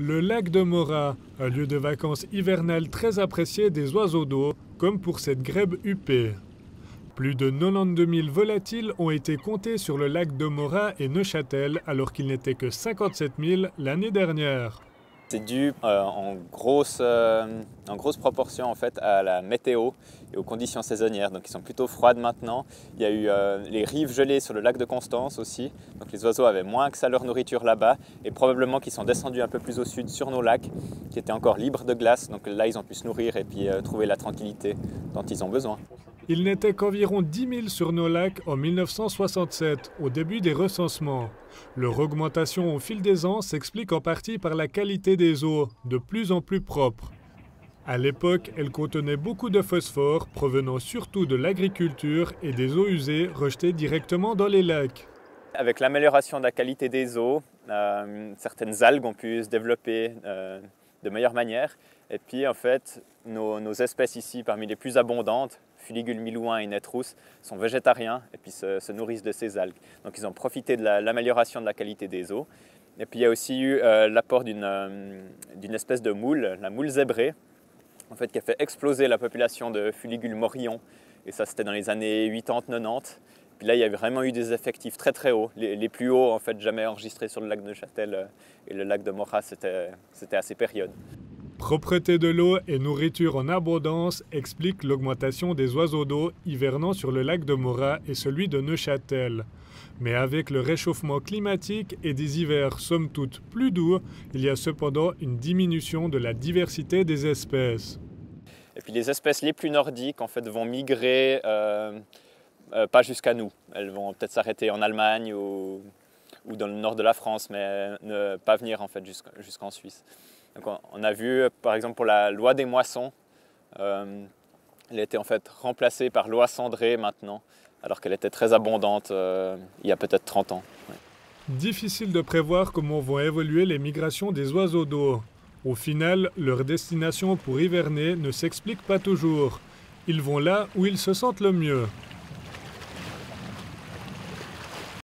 Le lac de Morat, un lieu de vacances hivernales très apprécié des oiseaux d'eau, comme pour cette grèbe huppée. Plus de 92 000 volatiles ont été comptés sur le lac de Morat et Neuchâtel, alors qu'il n'était que 57 000 l'année dernière. C'est dû en grosse proportion en fait, à la météo et aux conditions saisonnières. Donc ils sont plutôt froides maintenant. Il y a eu les rives gelées sur le lac de Constance aussi. Donc les oiseaux avaient moins accès à leur nourriture là-bas et probablement qu'ils sont descendus un peu plus au sud sur nos lacs qui étaient encore libres de glace. Donc là ils ont pu se nourrir et puis trouver la tranquillité dont ils ont besoin. Il n'était qu'environ 10 000 sur nos lacs en 1967, au début des recensements. Leur augmentation au fil des ans s'explique en partie par la qualité des eaux, de plus en plus propres. À l'époque, elles contenaient beaucoup de phosphore, provenant surtout de l'agriculture et des eaux usées rejetées directement dans les lacs. Avec l'amélioration de la qualité des eaux, certaines algues ont pu se développer de meilleure manière. Et puis en fait, nos espèces ici, parmi les plus abondantes, Fuligule milouin et Netrousse, sont végétariens et puis se nourrissent de ces algues. Donc ils ont profité de l'amélioration de la qualité des eaux. Et puis il y a aussi eu l'apport d'une espèce de moule, la moule zébrée, en fait, qui a fait exploser la population de Fuligule morillon. Et ça, c'était dans les années 80-90. Puis là, il y a vraiment eu des effectifs très très hauts, les plus hauts en fait jamais enregistrés sur le lac de Neuchâtel et le lac de Morat, c'était à ces périodes. Propreté de l'eau et nourriture en abondance expliquent l'augmentation des oiseaux d'eau hivernant sur le lac de Morat et celui de Neuchâtel. Mais avec le réchauffement climatique et des hivers somme toute plus doux, il y a cependant une diminution de la diversité des espèces. Et puis les espèces les plus nordiques en fait, vont migrer pas jusqu'à nous. Elles vont peut-être s'arrêter en Allemagne ou dans le nord de la France, mais ne pas venir en fait, jusqu'en Suisse. Donc on a vu, par exemple, pour la loi des moissons, elle a été en fait remplacée par loi cendrée maintenant, alors qu'elle était très abondante il y a peut-être 30 ans. Ouais. Difficile de prévoir comment vont évoluer les migrations des oiseaux d'eau. Au final, leur destination pour hiverner ne s'explique pas toujours. Ils vont là où ils se sentent le mieux.